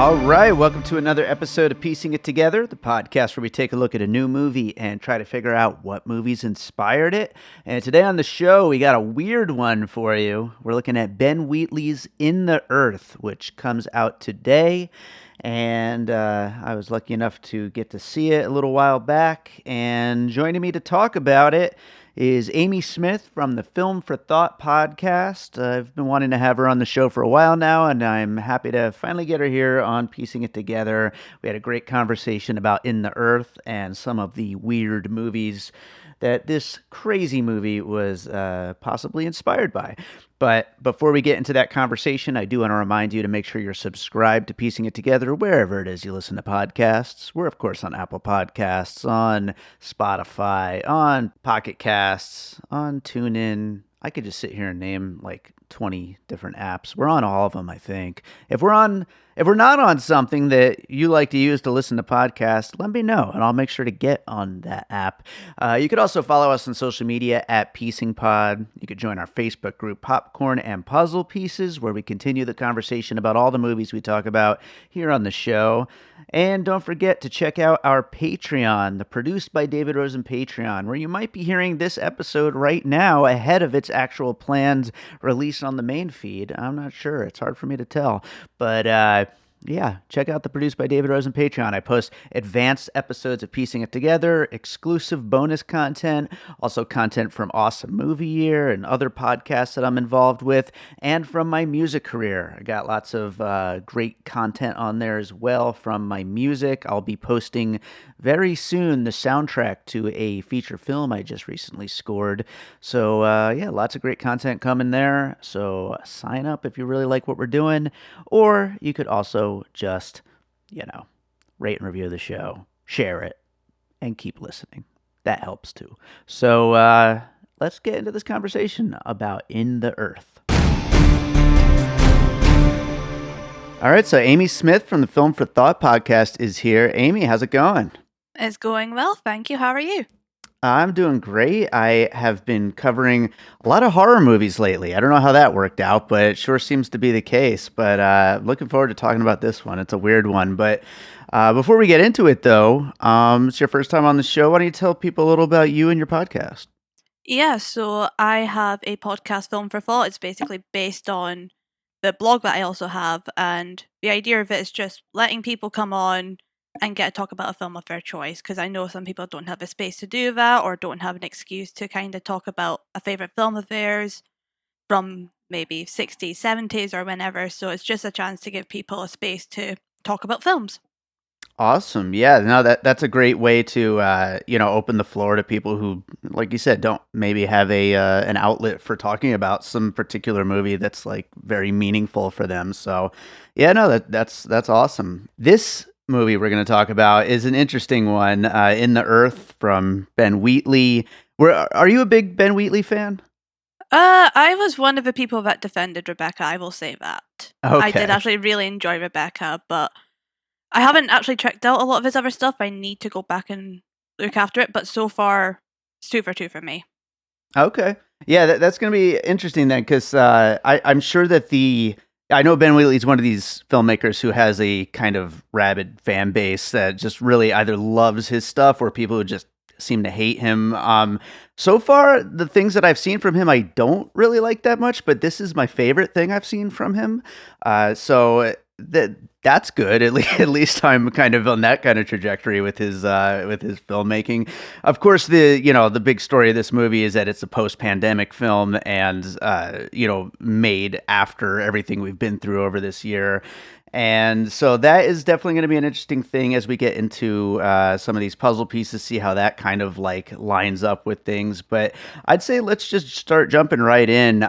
All right, welcome to another episode of Piecing It Together, the podcast where we take a look at a new movie and try to figure out what movies inspired it. And today on the show, we got a weird one for you. We're looking at Ben Wheatley's In the Earth, which comes out today. And I was lucky enough to get to see it a little while back. And joining me to talk about it is Amy Smith from the Film for Thought podcast. I've been wanting to have her on the show for a while now, and I'm happy to finally get her here on Piecing It Together. We had a great conversation about In the Earth and some of the weird movies that this crazy movie was possibly inspired by. But before we get into that conversation, I do want to remind you to make sure you're subscribed to Piecing It Together wherever it is you listen to podcasts. We're, of course, on Apple Podcasts, on Spotify, on Pocket Casts, on TuneIn. I could just sit here and name like 20 different apps. We're on all of them, I think. If we're not on something that you like to use to listen to podcasts, let me know, and I'll make sure to get on that app. You could also follow us on social media at Piecing Pod. You could join our Facebook group, Popcorn and Puzzle Pieces, where we continue the conversation about all the movies we talk about here on the show. And don't forget to check out our Patreon, the Produced by David Rosen Patreon, where you might be hearing this episode right now ahead of its actual planned release on the main feed. I'm not sure. It's hard for me to tell. But yeah, check out the Produced by David Rosen Patreon. I post advanced episodes of Piecing It Together, exclusive bonus content, also content from Awesome Movie Year and other podcasts that I'm involved with, and from my music career. I got lots of great content on there as well from my music. I'll be posting very soon the soundtrack to a feature film I just recently scored. So yeah, lots of great content coming there. So sign up if you really like what we're doing, or you could also just, rate and review the show, share it, and keep listening. That helps too. So let's get into this conversation about In the Earth. All right, so Amy Smith from the Film for Thought podcast is here. Amy, how's it going? It's going well, thank you. How are you? I'm doing great. I have been covering a lot of horror movies lately. I don't know how that worked out, but it sure seems to be the case. But looking forward to talking about this one. It's a weird one. But before we get into it, though, it's your first time on the show. Why don't you tell people a little about you and your podcast? Yeah, so I have a podcast, Film for Thought. It's basically based on the blog that I also have. And the idea of it is just letting people come on and get to talk about a film of their choice, because I know some people don't have a space to do that or don't have an excuse to kind of talk about a favourite film of theirs from maybe 60s, 70s or whenever. So it's just a chance to give people a space to talk about films. Awesome. Yeah, no, that's a great way to open the floor to people who, like you said, don't maybe have an outlet for talking about some particular movie that's like very meaningful for them. So yeah, no, that's awesome. This movie we're going to talk about is an interesting one, In the Earth from Ben Wheatley. Are you a big Ben Wheatley fan? I was one of the people that defended Rebecca, I will say that. Okay. I did actually really enjoy Rebecca, but I haven't actually checked out a lot of his other stuff. I need to go back and look after it, but so far, it's 2 for 2 for me. Okay. Yeah, that's going to be interesting then, because I'm sure that I know Ben Wheatley is one of these filmmakers who has a kind of rabid fan base that just really either loves his stuff or people who just seem to hate him. So far, the things that I've seen from him, I don't really like that much, but this is my favorite thing I've seen from him. So that's good. At least I'm kind of on that kind of trajectory with his filmmaking. Of course, the big story of this movie is that it's a post-pandemic film and made after everything we've been through over this year. And so that is definitely going to be an interesting thing as we get into some of these puzzle pieces, see how that kind of like lines up with things. But I'd say let's just start jumping right in.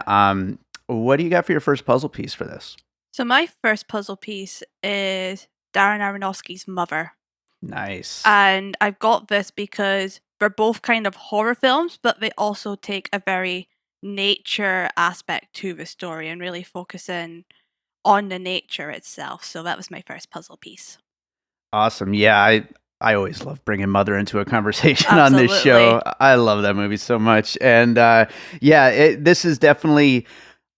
What do you got for your first puzzle piece for this? So my first puzzle piece is Darren Aronofsky's Mother. Nice. And I've got this because they're both kind of horror films, but they also take a very nature aspect to the story and really focus in on the nature itself. So that was my first puzzle piece. Awesome. Yeah, I always love bringing Mother into a conversation on this show. I love that movie so much. And this is definitely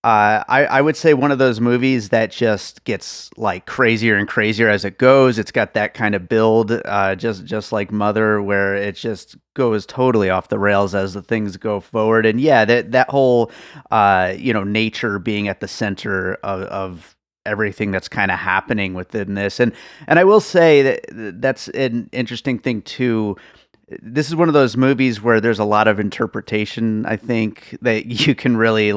I would say one of those movies that just gets like crazier and crazier as it goes. It's got that kind of build, just like Mother, where it just goes totally off the rails as the things go forward. And yeah, that whole nature being at the center of everything that's kind of happening within this. And I will say that that's an interesting thing too. This is one of those movies where there's a lot of interpretation, I think, that you can really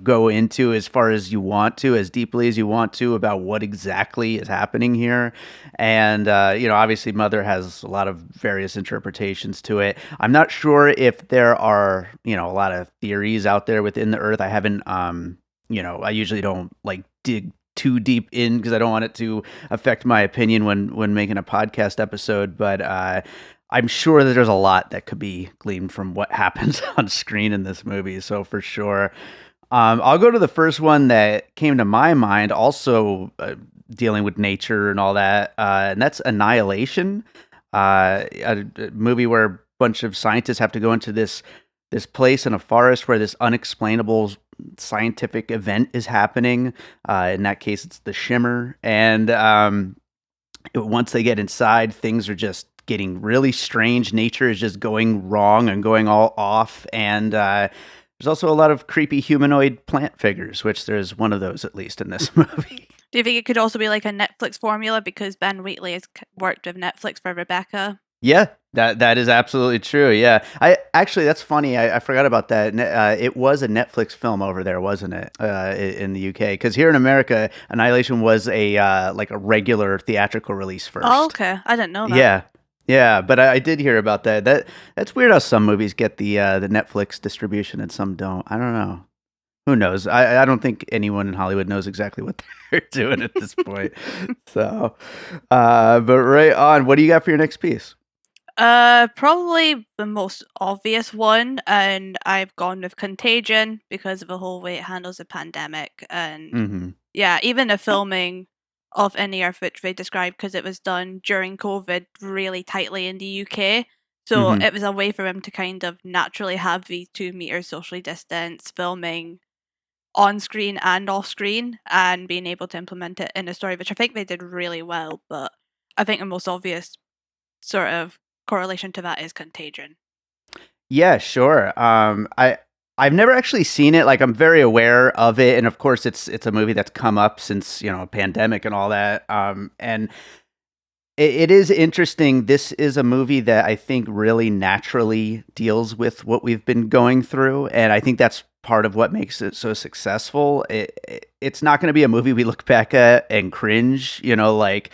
go into as far as you want to, as deeply as you want to, about what exactly is happening here. And obviously Mother has a lot of various interpretations to it. I'm not sure if there are, a lot of theories out there within the earth. I haven't I usually don't like dig too deep in because I don't want it to affect my opinion when making a podcast episode, but I'm sure that there's a lot that could be gleaned from what happens on screen in this movie. So for sure, I'll go to the first one that came to my mind, also dealing with nature and all that, and that's Annihilation, a movie where a bunch of scientists have to go into this place in a forest where this unexplainable scientific event is happening. In that case, it's the shimmer, and once they get inside, things are just getting really strange. Nature is just going wrong and going all off. And there's also a lot of creepy humanoid plant figures, which there's one of those at least in this movie. Do you think it could also be like a Netflix formula because Ben Wheatley has worked with Netflix for Rebecca? Yeah, that is absolutely true. Yeah, that's funny. I forgot about that. It was a Netflix film over there, wasn't it? In the UK, because here in America, Annihilation was a like a regular theatrical release first. Oh, okay. I didn't know that. Yeah, yeah, but I did hear about that. That's weird how some movies get the Netflix distribution and some don't. I don't know. Who knows? I don't think anyone in Hollywood knows exactly what they're doing at this point. So, but right on. What do you got for your next piece? Probably the most obvious one, and I've gone with Contagion because of the whole way it handles the pandemic, and yeah, even the filming of Any Earth, which they described because it was done during COVID really tightly in the UK. So it was a way for him to kind of naturally have these 2 meters socially distanced filming on screen and off screen and being able to implement it in a story, which I think they did really well. But I think the most obvious sort of correlation to that is Contagion. Yeah, sure. I've never actually seen it. Like, I'm very aware of it, and of course, it's a movie that's come up since a pandemic and all that. And it is interesting. This is a movie that I think really naturally deals with what we've been going through, and I think that's part of what makes it so successful. It's not going to be a movie we look back at and cringe, like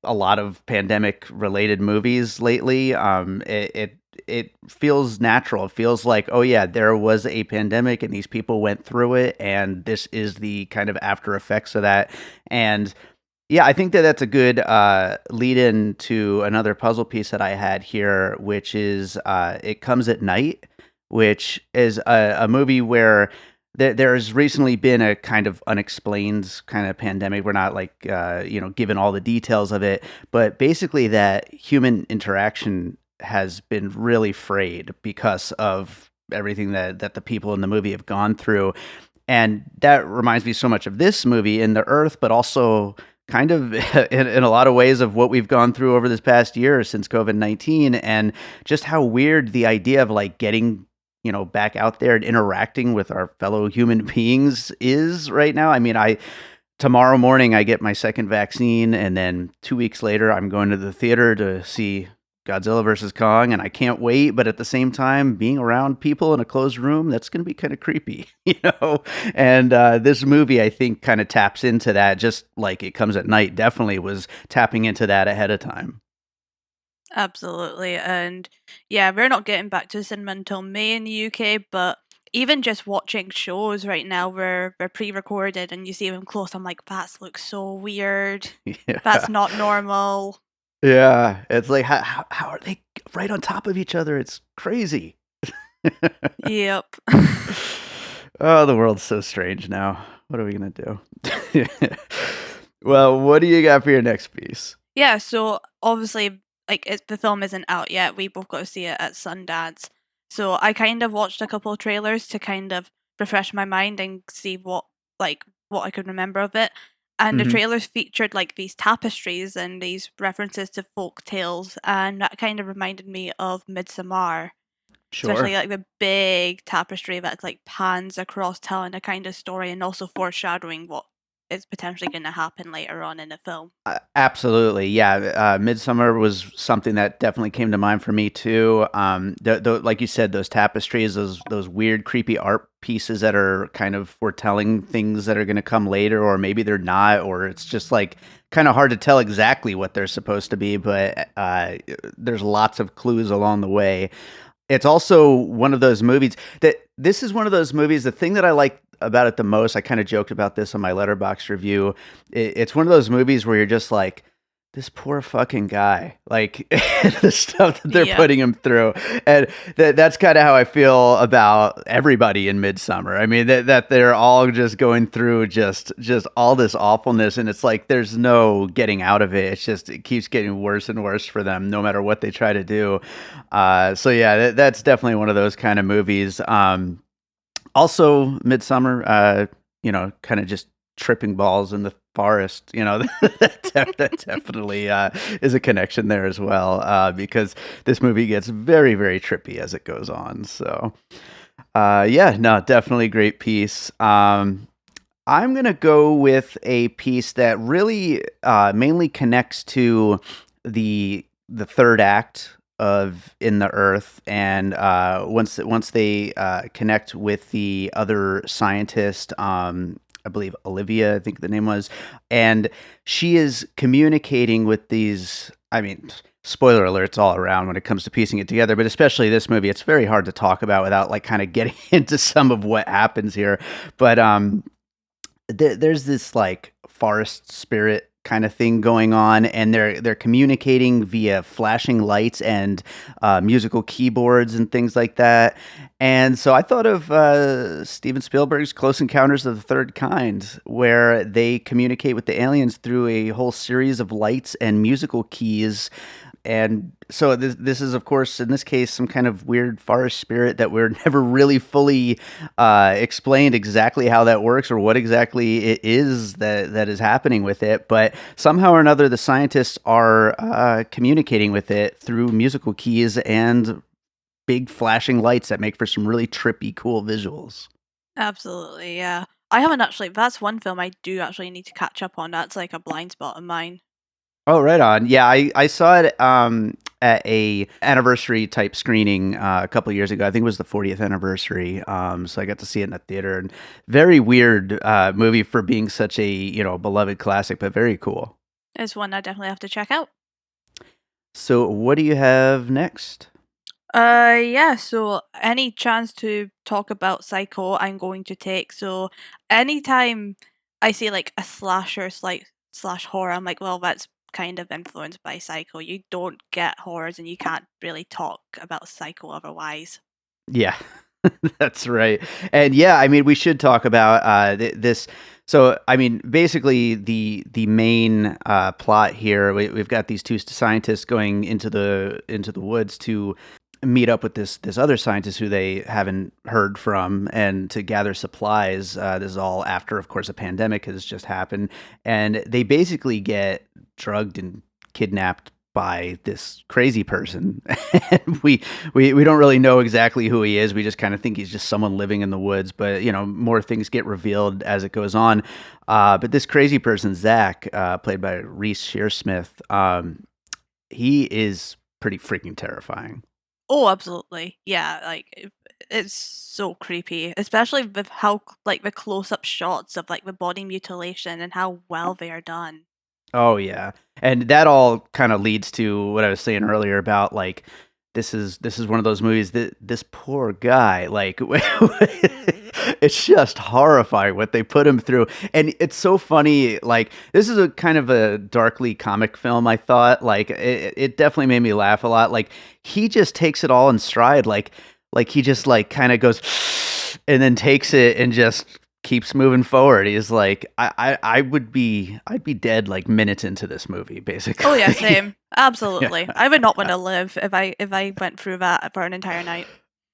a lot of pandemic related movies lately. It feels natural. It feels like, oh yeah, there was a pandemic and these people went through it, and this is the kind of after effects of that. And yeah, I think that that's a good lead in to another puzzle piece that I had here, which is It Comes at Night, which is a movie where there's recently been a kind of unexplained kind of pandemic. We're not like, given all the details of it, but basically that human interaction has been really frayed because of everything that the people in the movie have gone through. And that reminds me so much of this movie in the Earth, but also kind of in a lot of ways of what we've gone through over this past year since COVID-19, and just how weird the idea of like getting back out there and interacting with our fellow human beings is right now. I mean, tomorrow morning I get my second vaccine, and then 2 weeks later I'm going to the theater to see Godzilla versus Kong, and I can't wait. But at the same time, being around people in a closed room, that's going to be kind of creepy, And this movie, I think, kind of taps into that, just like It Comes at Night definitely was tapping into that ahead of time. Absolutely. And yeah, we're not getting back to cinema until May in the UK, but even just watching shows right now where they're pre-recorded and you see them close, I'm like, that looks so weird. Yeah. That's not normal. Yeah, it's like, how are they right on top of each other? It's crazy. Yep. Oh, the world's so strange now. What are we going to do? Well, what do you got for your next piece? Yeah, so obviously, like, the film isn't out yet. We both got to see it at Sundance. So I kind of watched a couple of trailers to kind of refresh my mind and see what I could remember of it. And the Hmm. trailers featured like these tapestries and these references to folk tales, and that kind of reminded me of Midsommar, especially Sure. like the big tapestry that like pans across telling a kind of story and also foreshadowing what is potentially going to happen later on in the film. Absolutely, yeah. Midsummer was something that definitely came to mind for me too. Like you said, those tapestries, those weird, creepy art pieces that are kind of foretelling things that are going to come later, or maybe they're not, or it's just like kind of hard to tell exactly what they're supposed to be. But there's lots of clues along the way. It's also one of those movies that this is one of those movies. The thing that I like about it the most, I kind of joked about this on my Letterboxd review. It's one of those movies where you're just like, this poor fucking guy, like the stuff that they're Yeah. putting him through, and that's kind of how I feel about everybody in Midsummer. I mean that they're all just going through just all this awfulness, and it's like there's no getting out of it. It's just it keeps getting worse and worse for them, no matter what they try to do. So yeah, that's definitely one of those kind of movies. Also, Midsummer, kind of just tripping balls in the forest. That definitely is a connection there as well, because this movie gets very, very trippy as it goes on. So, yeah, no, definitely great piece. I'm gonna go with a piece that really mainly connects to the third act of In the Earth, and once they connect with the other scientist, I believe Olivia, I think the name was, and she is communicating with these. I mean, spoiler alerts all around when it comes to piecing it together, but especially this movie, it's very hard to talk about without like kind of getting into some of what happens here. But there's this like forest spirit kind of thing going on, and they're communicating via flashing lights and musical keyboards and things like that. And so I thought of Steven Spielberg's Close Encounters of the Third Kind, where they communicate with the aliens through a whole series of lights and musical keys. And so this is, of course, in this case, some kind of weird forest spirit that we're never really fully explained exactly how that works or what exactly it is that is happening with it. But somehow or another, the scientists are communicating with it through musical keys and big flashing lights that make for some really trippy, cool visuals. Absolutely, yeah. I haven't actually. That's one film I do actually need to catch up on. That's like a blind spot of mine. Oh, right on. Yeah, I saw it at a anniversary type screening a couple years ago. I think it was the 40th anniversary. So I got to see it in the theater, and very weird movie for being such a beloved classic, but very cool. It's one I definitely have to check out. So what do you have next? Yeah, so any chance to talk about Psycho, I'm going to take. So anytime I see like a slasher slash horror, I'm like, well, that's kind of influenced by Psycho. You don't get horrors and you can't really talk about Psycho otherwise. Yeah, that's right. And yeah, I mean, we should talk about this. So, I mean, basically, the main plot here, we've got these two scientists going into the woods to meet up with this other scientist who they haven't heard from, and to gather supplies. This is all after, of course, a pandemic has just happened, and they basically get drugged and kidnapped by this crazy person. And we don't really know exactly who he is. We just kind of think he's just someone living in the woods, but more things get revealed as it goes on. But this crazy person, Zach, played by Reece Shearsmith, he is pretty freaking terrifying. Oh, absolutely. Yeah, like it's so creepy, especially with how like the close-up shots of like the body mutilation and how well they are done. Oh yeah. And that all kind of leads to what I was saying earlier about like this is one of those movies that this poor guy, like it's just horrifying what they put him through. And it's so funny, like this is a kind of a darkly comic film, I thought. Like it definitely made me laugh a lot. Like he just takes it all in stride, like he just like kind of goes and then takes it and just keeps moving forward. He's like, I'd be dead like minutes into this movie, basically. Oh yeah, same. Yeah. Absolutely. I would not want to live if I went through that for an entire night.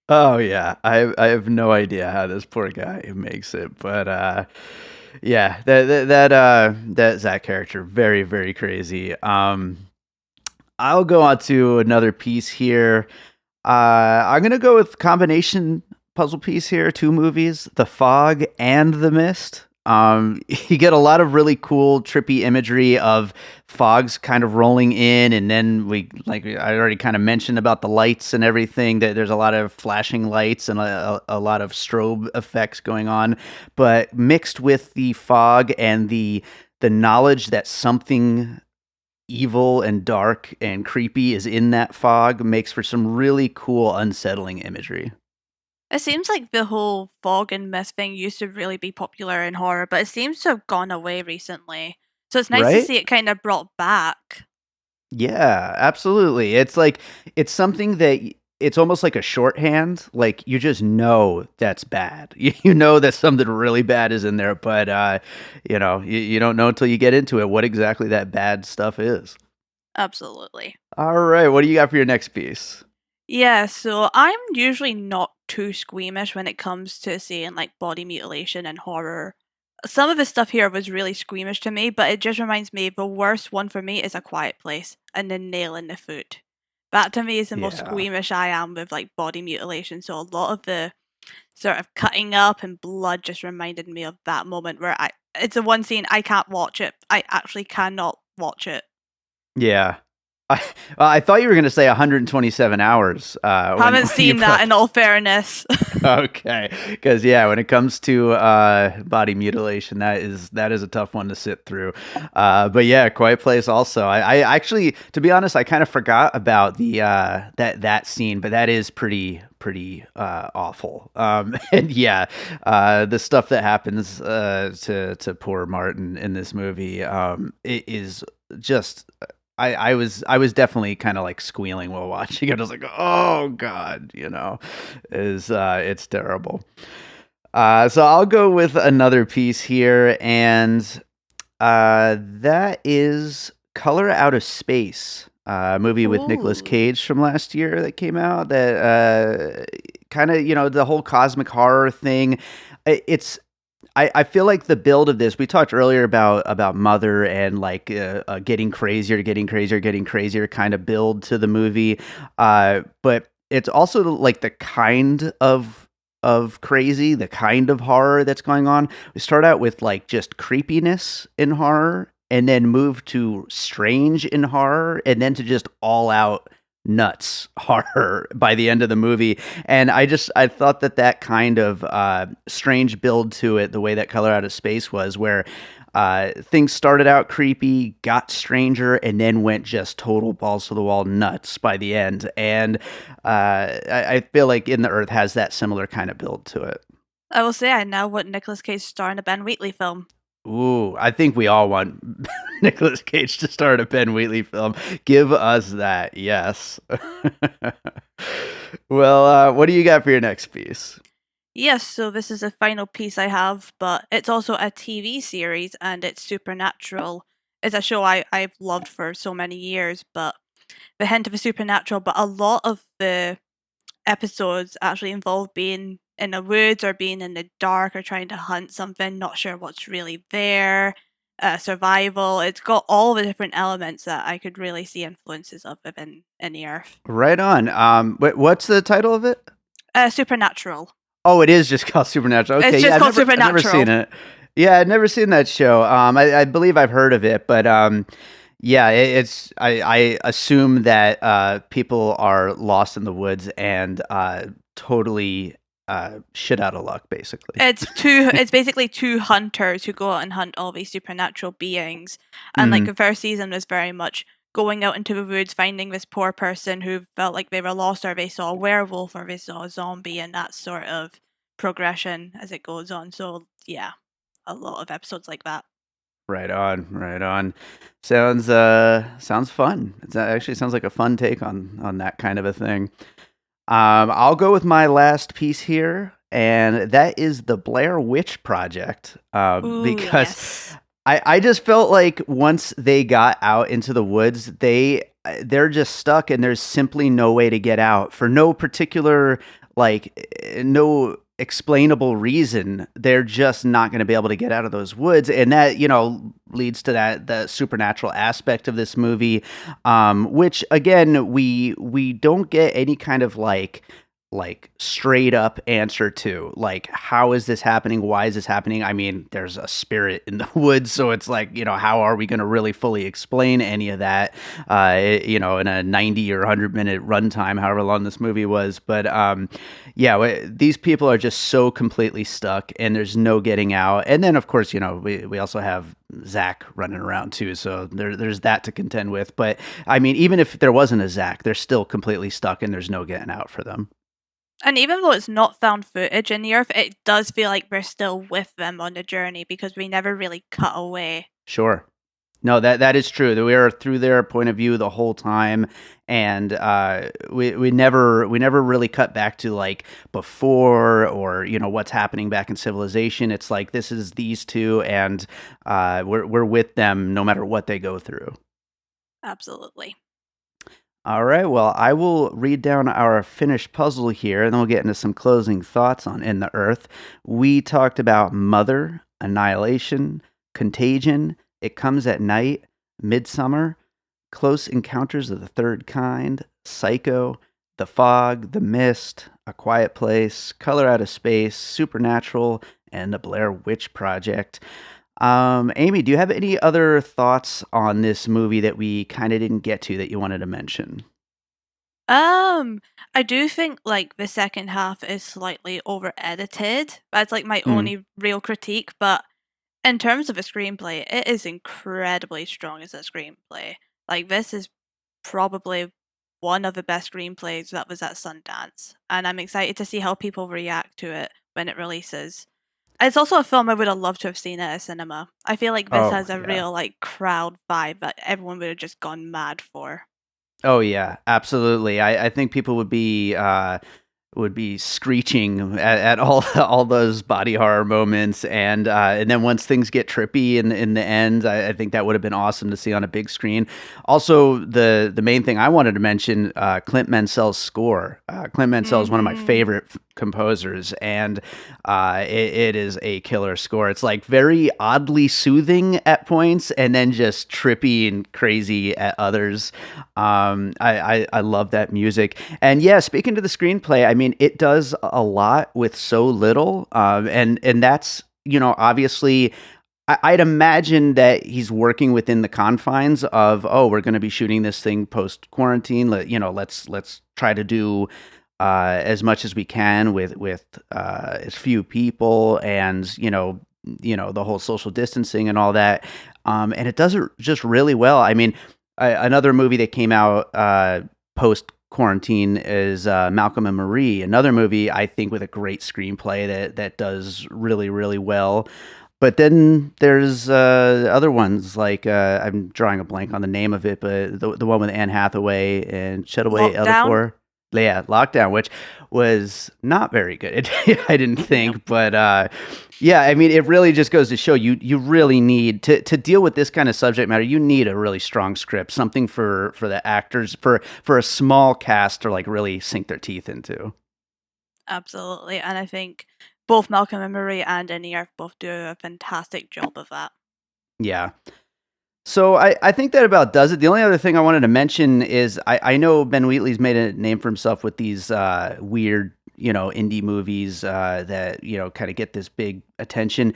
Oh yeah, I have no idea how this poor guy makes it, but yeah, that character very crazy. I'll go on to another piece here. I'm gonna go with combination puzzle piece here. Two movies: The Fog and The Mist. You get a lot of really cool, trippy imagery of fogs kind of rolling in, and then I already kind of mentioned about the lights and everything. That there's a lot of flashing lights and a lot of strobe effects going on, but mixed with the fog and the knowledge that something evil and dark and creepy is in that fog makes for some really cool, unsettling imagery. It seems like the whole fog and mist thing used to really be popular in horror, but it seems to have gone away recently. So it's nice to Right? see it kind of brought back. Yeah, absolutely. It's like it's something that it's almost like a shorthand. Like you just know that's bad. You know that something really bad is in there, but you don't know until you get into it what exactly that bad stuff is. Absolutely. All right, what do you got for your next piece? Yeah, so I'm usually not too squeamish when it comes to seeing like body mutilation and horror. Some of the stuff here was really squeamish to me, but it just reminds me the worst one for me is A Quiet Place and the nail in the foot. That to me is the most Yeah. squeamish I am with like body mutilation. So a lot of the sort of cutting up and blood just reminded me of that moment where it's the one scene I can't watch it. I actually cannot watch it. Yeah. I I thought you were going to say 127 hours Haven't when you seen that brought. in all fairness. Okay, because yeah, when it comes to body mutilation, that is a tough one to sit through. But yeah, Quiet Place also. I actually, to be honest, I kind of forgot about the that scene, but that is pretty awful. And yeah, the stuff that happens to poor Martin in this movie, it is just. I was definitely kind of like squealing while watching it. I was like, oh god, is it's terrible. So I'll go with another piece here, and that is Color Out of Space, a movie with Nicolas Ooh. Cage from last year that came out. That kind of the whole cosmic horror thing. It's I feel like the build of this, we talked earlier about Mother and like getting crazier kind of build to the movie, but it's also like the kind of crazy, the kind of horror that's going on. We start out with like just creepiness in horror, and then move to strange in horror, and then to just all out nuts horror by the end of the movie. And I thought that kind of strange build to it, the way that Color Out of Space was, where things started out creepy, got stranger, and then went just total balls to the wall nuts by the end. And I feel like In the Earth has that similar kind of build to it. I will say I now want Nicolas Cage to star in a Ben Wheatley film. Ooh, I think we all want Nicolas Cage to start a Ben Wheatley film. Give us that, yes. Well, what do you got for your next piece? Yes, so this is the final piece I have, but it's also a TV series and it's Supernatural. It's a show I've loved for so many years, but the hint of a supernatural, but a lot of the episodes actually involve being in the woods or being in the dark or trying to hunt something, not sure what's really there, survival. It's got all the different elements that I could really see influences of within in the earth. Right on. What's the title of it? Supernatural. Oh, it is just called Supernatural. Okay, It's yeah, just called I've never Supernatural. seen it. Yeah, I've never seen that show. I believe I've heard of it, but yeah, I assume that people are lost in the woods and totally shit out of luck, basically. It's basically two hunters who go out and hunt all these supernatural beings. And like Mhm. the first season was very much going out into the woods, finding this poor person who felt like they were lost, or they saw a werewolf, or they saw a zombie, and that sort of progression as it goes on. So yeah, a lot of episodes like that. Right on, right on. Sounds fun. It actually sounds like a fun take on that kind of a thing. I'll go with my last piece here, and that is the Blair Witch Project. Ooh, Because yes. I just felt like once they got out into the woods, they're just stuck, and there's simply no way to get out for no particular no explainable reason, they're just not going to be able to get out of those woods, and that leads to that the supernatural aspect of this movie, which again we don't get any kind of straight up answer to, like, how is this happening, why is this happening. I mean, there's a spirit in the woods, so it's like, how are we going to really fully explain any of that in a 90 or 100-minute runtime, however long this movie was. But these people are just so completely stuck and there's no getting out. And then of course, we also have Zach running around too, so there's that to contend with. But I mean, even if there wasn't a Zach, they're still completely stuck and there's no getting out for them. And even though it's not found footage in the Earth, it does feel like we're still with them on the journey because we never really cut away. Sure. No, that is true. That we are through their point of view the whole time, and we never really cut back to like before, or what's happening back in civilization. It's like this is these two, and we're with them no matter what they go through. Absolutely. All right, well, I will read down our finished puzzle here, and then we'll get into some closing thoughts on In the Earth. We talked about Mother, Annihilation, Contagion, It Comes at Night, Midsommar, Close Encounters of the Third Kind, Psycho, The Fog, The Mist, A Quiet Place, Color Out of Space, Supernatural, and The Blair Witch Project. Amy, do you have any other thoughts on this movie that we kind of didn't get to that you wanted to mention? I do think like the second half is slightly over edited. That's like my Hmm. only real critique, but in terms of a screenplay, it is incredibly strong as a screenplay. Like this is probably one of the best screenplays that was at Sundance, and I'm excited to see how people react to it when it releases. It's also a film I would have loved to have seen at a cinema. I feel like this Oh, has a yeah. real like crowd vibe that everyone would have just gone mad for. Oh, yeah, absolutely. I think people would be screeching at all all those body horror moments, and then once things get trippy in the end, I think that would have been awesome to see on a big screen. Also, the main thing I wanted to mention, Clint Mansell's score. Clint Mansell is one of my Mhm. favorite composers, and it is a killer score. It's like very oddly soothing at points, and then just trippy and crazy at others. I love that music. And yeah, speaking to the screenplay, I mean, it does a lot with so little, and that's obviously. I'd imagine that he's working within the confines of, oh, we're going to be shooting this thing post quarantine. Let's try to do as much as we can with as few people, and the whole social distancing and all that. And it does it just really well. I mean, another movie that came out post quarantine is Malcolm and Marie, another movie I think with a great screenplay that does really really well. But then there's other ones like I'm drawing a blank on the name of it, but the one with Anne Hathaway and Chetaway Lockdown? Ellora. Yeah, Lockdown, which was not very good. I didn't No. think, but yeah, I mean, it really just goes to show you really need to deal with this kind of subject matter. You need a really strong script, something for the actors, for a small cast to like really sink their teeth into. Absolutely. And I think both Malcolm and Marie and Annie both do a fantastic job of that. Yeah. So I think that about does it. The only other thing I wanted to mention is I know Ben Wheatley's made a name for himself with these weird, indie movies that, kind of get this big attention.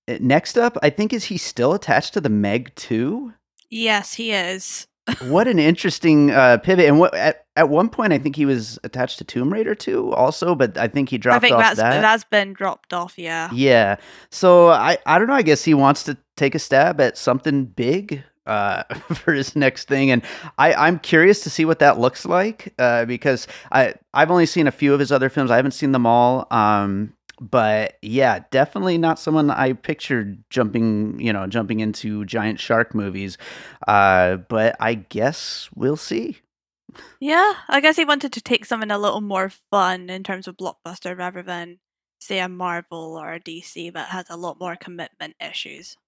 Next up, I think, is he still attached to the Meg 2? Yes, he is. What an interesting pivot. And at one point, I think he was attached to Tomb Raider 2 also, but I think he I dropped think off that's that. that's been dropped off, yeah. Yeah. So I don't know. I guess he wants to take a stab at something big for his next thing, and I'm curious to see what that looks like because I've only seen a few of his other films. I haven't seen them all. But yeah, definitely not someone I pictured jumping into giant shark movies. But I guess we'll see. Yeah, I guess he wanted to take something a little more fun in terms of blockbuster rather than, say, a Marvel or a DC that has a lot more commitment issues.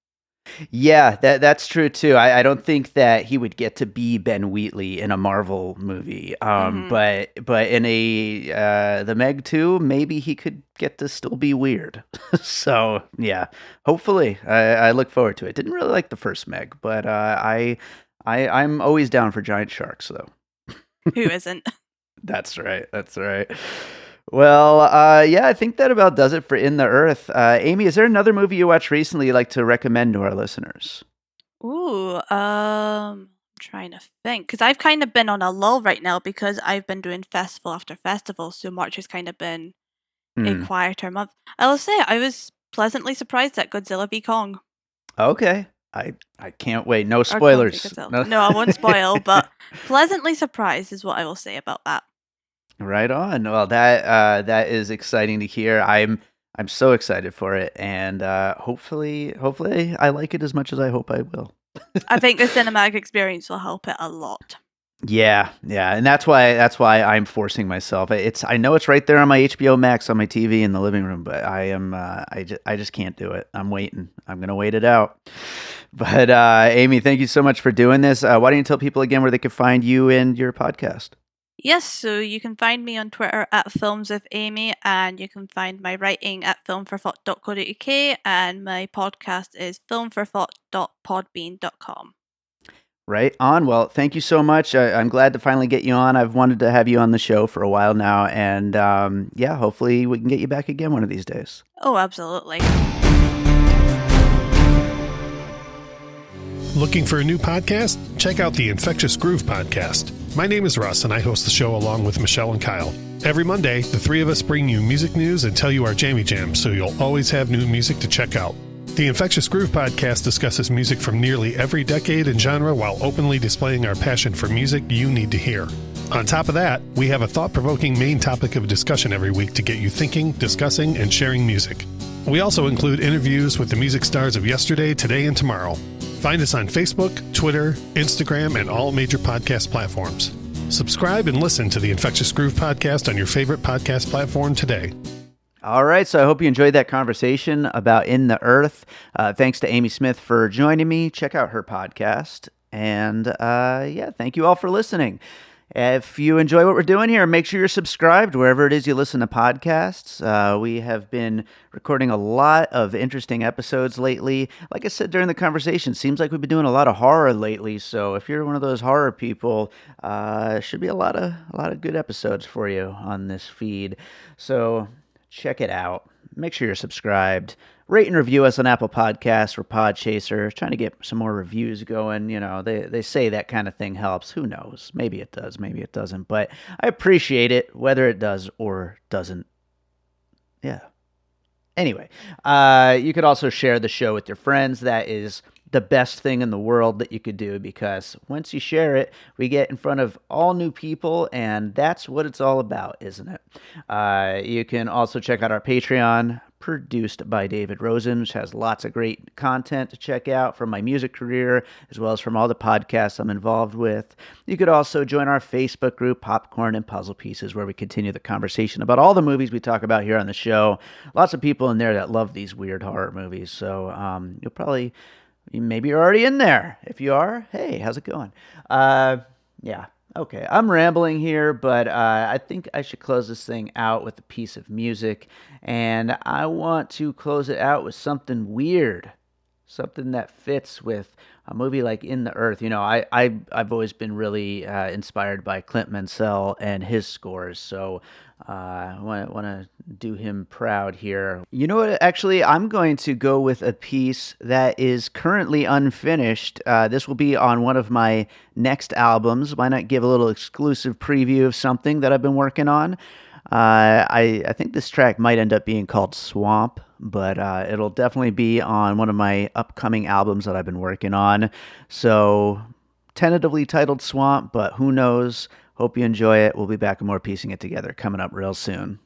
Yeah, that's true too. I don't think that he would get to be Ben Wheatley in a Marvel movie. Hmm. But in a the Meg 2, maybe he could get to still be weird. So yeah, hopefully, I look forward to it. Didn't really like the first Meg, but I'm always down for giant sharks though. Who isn't? That's right. That's right. Well, yeah, I think that about does it for In the Earth. Amy, is there another movie you watched recently you'd like to recommend to our listeners? Ooh, I'm trying to think because I've kind of been on a lull right now because I've been doing festival after festival, so March has kind of been a Hmm. quieter month. I will say I was pleasantly surprised at Godzilla v Kong Okay. I can't wait. No or Kong v spoilers. Godzilla. No. No, I won't spoil, but pleasantly surprised is what I will say about that. Right on. Well, that is exciting to hear. I'm so excited for it, and hopefully I like it as much as I hope I will. I think the cinematic experience will help it a lot. Yeah, yeah, and that's why I'm forcing myself. I know it's right there on my HBO Max on my TV in the living room, but I just can't do it. I'm waiting. I'm gonna wait it out. But Amy, thank you so much for doing this. Why don't you tell people again where they can find you and your podcast? Yes, so you can find me on Twitter at Films with Amy, and you can find my writing at filmforthought.co.uk, and my podcast is filmforthought.podbean.com. Right on. Well, thank you so much. I'm glad to finally get you on. I've wanted to have you on the show for a while now, and yeah, hopefully we can get you back again one of these days. Oh, absolutely. Looking for a new podcast? Check out the Infectious Groove podcast. My name is Russ, and I host the show along with Michelle and Kyle. Every Monday, the three of us bring you music news and tell you our jammy jams, so you'll always have new music to check out. The Infectious Groove podcast discusses music from nearly every decade and genre while openly displaying our passion for music you need to hear. On top of that, we have a thought-provoking main topic of discussion every week to get you thinking, discussing, and sharing music. We also include interviews with the music stars of yesterday, today, and tomorrow. Find us on Facebook, Twitter, Instagram, and all major podcast platforms. Subscribe and listen to the Infectious Groove podcast on your favorite podcast platform today. All right, so I hope you enjoyed that conversation about In the Earth. Thanks to Amy Smith for joining me. Check out her podcast. And yeah, thank you all for listening. If you enjoy what we're doing here, make sure you're subscribed wherever it is you listen to podcasts. We have been recording a lot of interesting episodes lately. Like I said during the conversation, seems like we've been doing a lot of horror lately. So if you're one of those horror people, should be a lot of good episodes for you on this feed. So check it out. Make sure you're subscribed. Rate and review us on Apple Podcasts or Podchaser. Trying to get some more reviews going. You know, they say that kind of thing helps. Who knows? Maybe it does. Maybe it doesn't. But I appreciate it, whether it does or doesn't. Yeah. Anyway, you could also share the show with your friends. That is the best thing in the world that you could do, because once you share it, we get in front of all new people, and that's what it's all about, isn't it? You can also check out our Patreon, produced by David Rosen, which has lots of great content to check out from my music career, as well as from all the podcasts I'm involved with. You could also join our Facebook group, Popcorn and Puzzle Pieces, where we continue the conversation about all the movies we talk about here on the show. Lots of people in there that love these weird horror movies, so you'll probably... Maybe you're already in there. If you are, hey, how's it going? Yeah, okay. I'm rambling here, but I think I should close this thing out with a piece of music. And I want to close it out with something weird, something that fits with a movie like In the Earth. You know, I've always been really inspired by Clint Mansell and his scores, so I want to do him proud here. You know what? Actually, I'm going to go with a piece that is currently unfinished. This will be on one of my next albums. Why not give a little exclusive preview of something that I've been working on? I think this track might end up being called Swamp, but it'll definitely be on one of my upcoming albums that I've been working on. So, tentatively titled Swamp, but who knows? Hope you enjoy it. We'll be back with more Piecing It Together coming up real soon.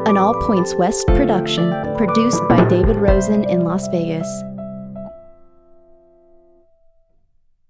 an All Points West production, produced by David Rosen in Las Vegas.